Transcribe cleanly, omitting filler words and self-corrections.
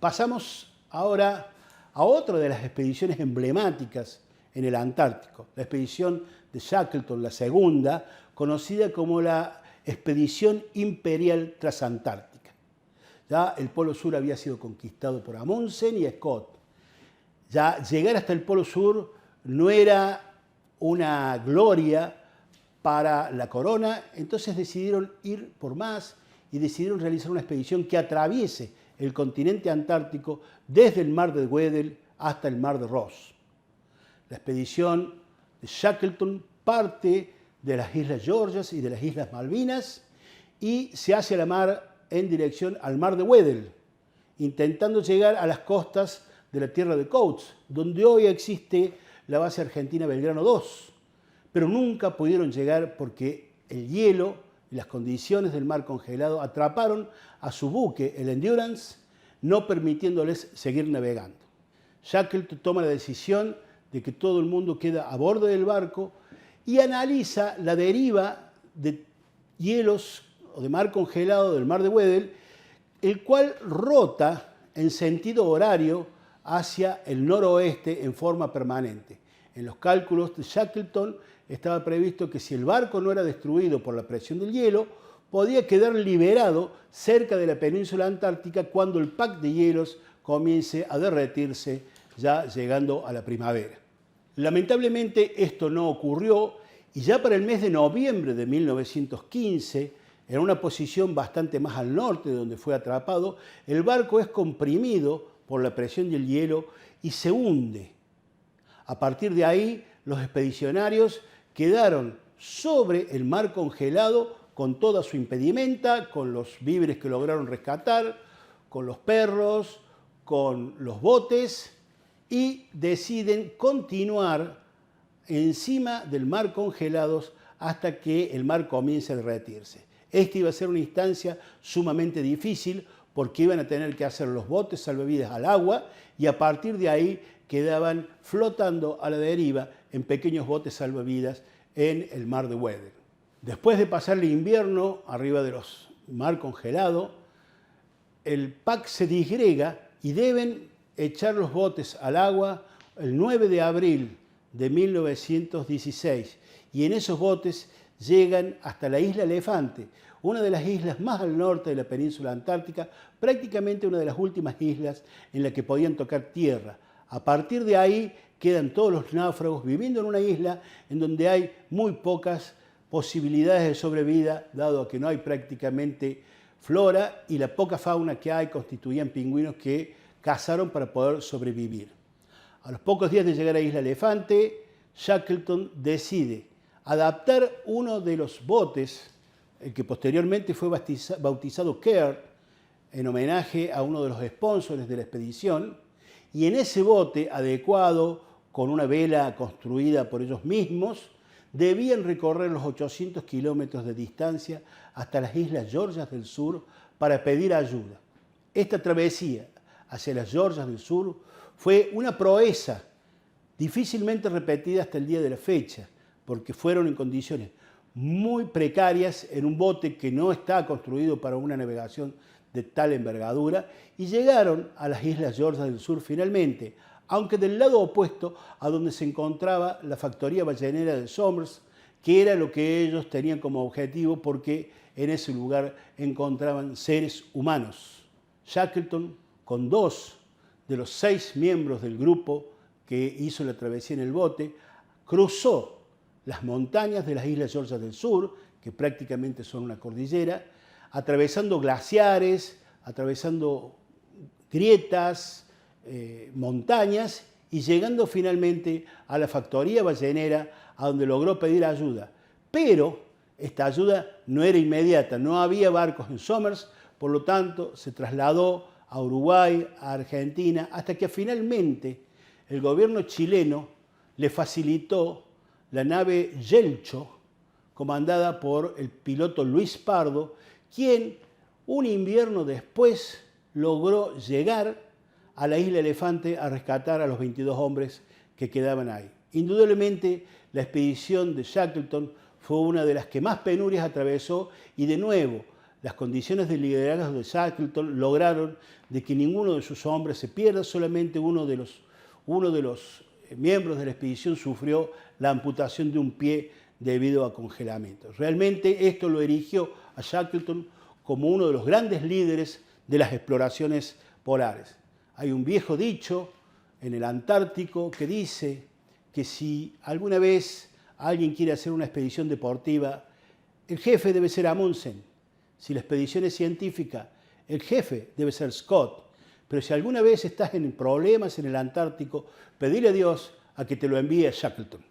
Pasamos ahora a otra de las expediciones emblemáticas en el Antártico, la expedición de Shackleton, la segunda, conocida como la Expedición Imperial Transantártica. Ya el Polo Sur había sido conquistado por Amundsen y Scott. Ya llegar hasta el Polo Sur no era una gloria para la corona, entonces decidieron ir por más y decidieron realizar una expedición que atraviese el continente antártico desde el mar de Weddell hasta el mar de Ross. La expedición de Shackleton parte de las Islas Georgias y de las Islas Malvinas y se hace a la mar en dirección al mar de Weddell, intentando llegar a las costas de la tierra de Coats, donde hoy existe la base argentina Belgrano 2, pero nunca pudieron llegar porque el hielo y las condiciones del mar congelado atraparon a su buque, el Endurance, no permitiéndoles seguir navegando. Shackleton toma la decisión de que todo el mundo queda a bordo del barco y analiza la deriva de hielos o de mar congelado del mar de Weddell, el cual rota en sentido horario hacia el noroeste en forma permanente. En los cálculos de Shackleton estaba previsto que si el barco no era destruido por la presión del hielo, podía quedar liberado cerca de la península antártica cuando el pack de hielos comience a derretirse, ya llegando a la primavera. Lamentablemente esto no ocurrió y ya para el mes de noviembre de 1915, en una posición bastante más al norte de donde fue atrapado, el barco es comprimido por la presión del hielo y se hunde. A partir de ahí, los expedicionarios quedaron sobre el mar congelado con toda su impedimenta, con los víveres que lograron rescatar, con los perros, con los botes, y deciden continuar encima del mar congelados hasta que el mar comience a derretirse. Esta iba a ser una instancia sumamente difícil porque iban a tener que hacer los botes salvavidas al agua y a partir de ahí quedaban flotando a la deriva en pequeños botes salvavidas en el mar de Weddell. Después de pasar el invierno arriba de los mar congelado, el pack se disgrega y deben echar los botes al agua el 9 de abril de 1916 y en esos botes llegan hasta la isla Elefante, una de las islas más al norte de la península antártica, prácticamente una de las últimas islas en la que podían tocar tierra. A partir de ahí quedan todos los náufragos viviendo en una isla en donde hay muy pocas posibilidades de sobrevida, dado que no hay prácticamente flora y la poca fauna que hay constituían pingüinos que cazaron para poder sobrevivir. A los pocos días de llegar a Isla Elefante, Shackleton decide adaptar uno de los botes, el que posteriormente fue bautizado Caird, en homenaje a uno de los sponsors de la expedición, y en ese bote, adecuado, con una vela construida por ellos mismos, debían recorrer los 800 kilómetros de distancia hasta las Islas Georgias del Sur para pedir ayuda. Esta travesía hacia las Georgias del Sur fue una proeza difícilmente repetida hasta el día de la fecha, porque fueron en condiciones muy precarias en un bote que no está construido para una navegación de tal envergadura y llegaron a las Islas Georgias del Sur finalmente, aunque del lado opuesto a donde se encontraba la factoría ballenera de Somers, que era lo que ellos tenían como objetivo porque en ese lugar encontraban seres humanos. Shackleton, con 2 de los 6 miembros del grupo que hizo la travesía en el bote, cruzó las montañas de las Islas Georgias del Sur, que prácticamente son una cordillera, atravesando glaciares, atravesando grietas, montañas y llegando finalmente a la factoría ballenera a donde logró pedir ayuda. Pero esta ayuda no era inmediata, no había barcos en Somers, por lo tanto se trasladó a Uruguay, a Argentina, hasta que finalmente el gobierno chileno le facilitó la nave Yelcho, comandada por el piloto Luis Pardo, quien un invierno después logró llegar a la isla Elefante a rescatar a los 22 hombres que quedaban ahí. Indudablemente, la expedición de Shackleton fue una de las que más penurias atravesó y de nuevo, las condiciones de liderazgo de Shackleton lograron de que ninguno de sus hombres se pierda, solamente uno de los miembros de la expedición sufrió la amputación de un pie debido a congelamiento. Realmente esto lo erigió a Shackleton como uno de los grandes líderes de las exploraciones polares. Hay un viejo dicho en el Antártico que dice que si alguna vez alguien quiere hacer una expedición deportiva, el jefe debe ser Amundsen. Si la expedición es científica, el jefe debe ser Scott. Pero si alguna vez estás en problemas en el Antártico, pedirle a Dios a que te lo envíe a Shackleton.